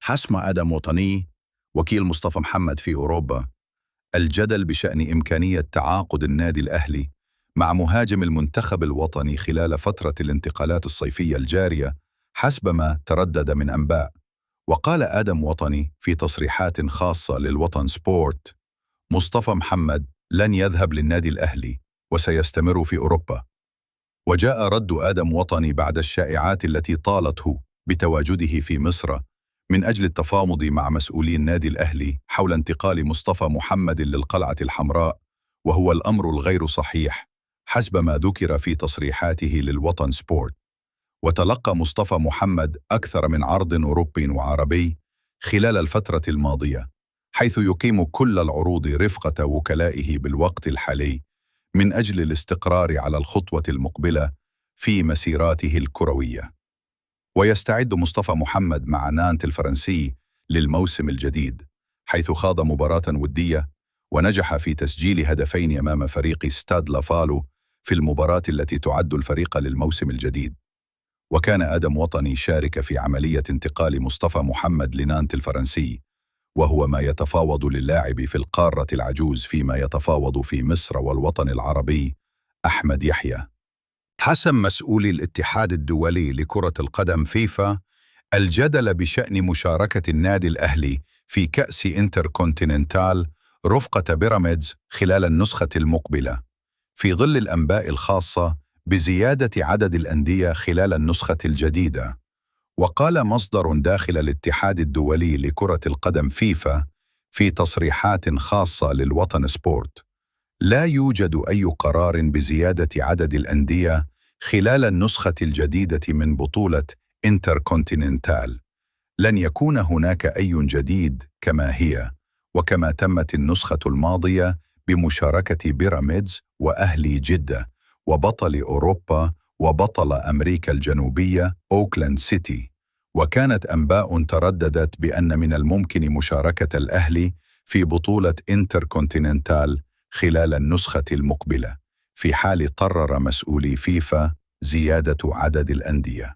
حسم آدم وطني وكيل مصطفى محمد في أوروبا. الجدل بشأن إمكانية تعاقد النادي الأهلي مع مهاجم المنتخب الوطني خلال فترة الانتقالات الصيفية الجارية حسب ما تردد من أنباء. وقال آدم وطني في تصريحات خاصة للوطن سبورت: مصطفى محمد لن يذهب للنادي الأهلي وسيستمر في أوروبا. وجاء رد آدم وطني بعد الشائعات التي طالته بتواجده في مصر من أجل التفاوض مع مسؤولي النادي الأهلي حول انتقال مصطفى محمد للقلعة الحمراء، وهو الأمر الغير صحيح حسب ما ذكر في تصريحاته للوطن سبورت. وتلقى مصطفى محمد أكثر من عرض أوروبي وعربي خلال الفترة الماضية، حيث يقيم كل العروض رفقة وكلائه بالوقت الحالي من أجل الاستقرار على الخطوة المقبلة في مسيراته الكروية. ويستعد مصطفى محمد مع نانت الفرنسي للموسم الجديد، حيث خاض مباراة ودية ونجح في تسجيل هدفين أمام فريق ستاد لافالو في المباراة التي تعد الفريق للموسم الجديد. وكان آدم وطني شارك في عملية انتقال مصطفى محمد لنانت الفرنسي، وهو ما يتفاوض للاعب في القارة العجوز فيما يتفاوض في مصر والوطن العربي أحمد يحيى. حسم مسؤولي الاتحاد الدولي لكرة القدم فيفا الجدل بشأن مشاركة النادي الأهلي في كأس انتركونتيننتال رفقة بيراميدز خلال النسخة المقبلة، في ظل الأنباء الخاصة بزيادة عدد الأندية خلال النسخة الجديدة. وقال مصدر داخل الاتحاد الدولي لكرة القدم فيفا في تصريحات خاصة للوطن سبورت: لا يوجد أي قرار بزيادة عدد الأندية خلال النسخة الجديدة من بطولة انتركونتيننتال. لن يكون هناك أي جديد كما هي، وكما تمت النسخة الماضية بمشاركة بيراميدز وأهلي جدة وبطل أوروبا وبطل أمريكا الجنوبية أوكلاند سيتي. وكانت أنباء ترددت بأن من الممكن مشاركة الأهلي في بطولة انتركونتيننتال خلال النسخة المقبلة، في حال قرر مسؤولي فيفا زيادة عدد الأندية.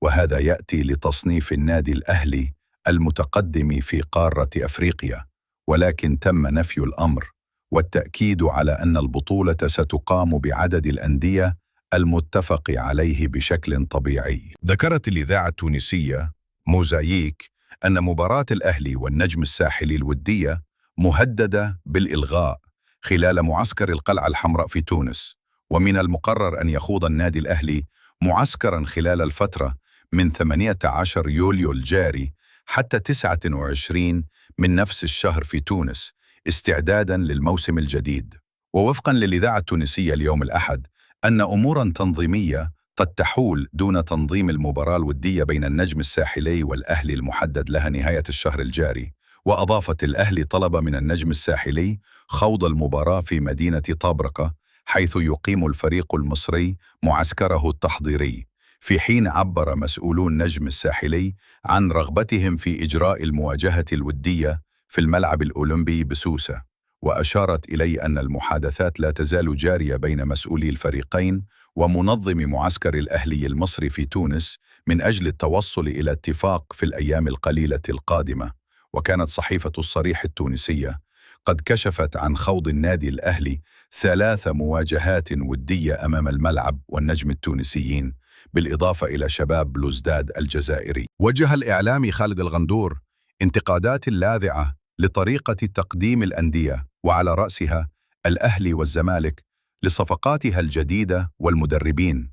وهذا يأتي لتصنيف النادي الأهلي المتقدم في قارة أفريقيا، ولكن تم نفي الأمر والتأكيد على أن البطولة ستقام بعدد الأندية المتفق عليه بشكل طبيعي. ذكرت الإذاعة التونسية موزاييك أن مباراة الأهلي والنجم الساحلي الودية مهددة بالإلغاء خلال معسكر القلعة الحمراء في تونس، ومن المقرر أن يخوض النادي الأهلي معسكراً خلال الفترة من 18 يوليو الجاري حتى 29 من نفس الشهر في تونس، استعداداً للموسم الجديد. ووفقاً للإذاعة التونسية اليوم الأحد، أن أموراً تنظيمية قد تحول دون تنظيم المباراة الودية بين النجم الساحلي والأهلي المحدد لها نهاية الشهر الجاري. وأضافت: الأهلي طلب من النجم الساحلي خوض المباراة في مدينة طابرقة، حيث يقيم الفريق المصري معسكره التحضيري، في حين عبر مسؤولو النجم الساحلي عن رغبتهم في إجراء المواجهة الودية في الملعب الأولمبي بسوسة. وأشارت إلي أن المحادثات لا تزال جارية بين مسؤولي الفريقين ومنظم معسكر الأهلي المصري في تونس من أجل التوصل إلى اتفاق في الأيام القليلة القادمة. وكانت صحيفة الصريح التونسية قد كشفت عن خوض النادي الأهلي 3 مواجهات ودية أمام الملعب والنجم التونسيين، بالإضافة إلى شباب بلوزداد الجزائري. وجه الإعلامي خالد الغندور انتقادات لاذعة لطريقة تقديم الأندية، وعلى رأسها الأهلي والزمالك، لصفقاتها الجديدة والمدربين،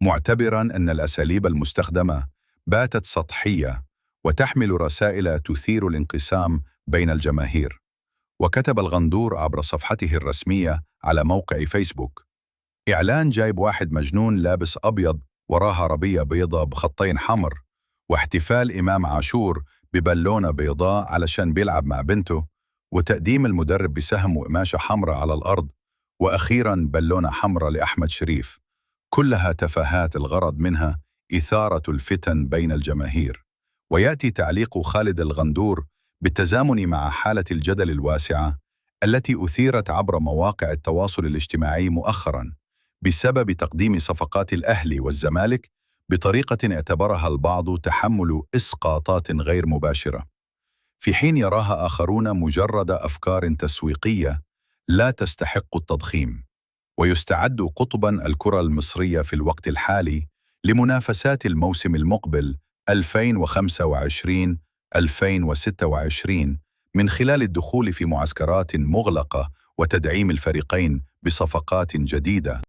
معتبراً أن الأساليب المستخدمة باتت سطحية وتحمل رسائل تثير الانقسام بين الجماهير. وكتب الغندور عبر صفحته الرسمية على موقع فيسبوك: إعلان جايب واحد مجنون لابس أبيض وراه عربية بيضة بخطين حمر، واحتفال إمام عاشور ببالونة بيضاء علشان بيلعب مع بنته، وتقديم المدرب بسهم وقماشة حمراء على الأرض، وأخيراً بالونة حمراء لأحمد شريف. كلها تفاهات الغرض منها إثارة الفتن بين الجماهير. ويأتي تعليق خالد الغندور بالتزامن مع حالة الجدل الواسعة التي أثيرت عبر مواقع التواصل الاجتماعي مؤخراً بسبب تقديم صفقات الأهلي والزمالك بطريقة اعتبرها البعض تحمل إسقاطات غير مباشرة، في حين يراها آخرون مجرد أفكار تسويقية لا تستحق التضخيم. ويستعد قطباً الكرة المصرية في الوقت الحالي لمنافسات الموسم المقبل 2025-2026 من خلال الدخول في معسكرات مغلقة وتدعيم الفريقين بصفقات جديدة.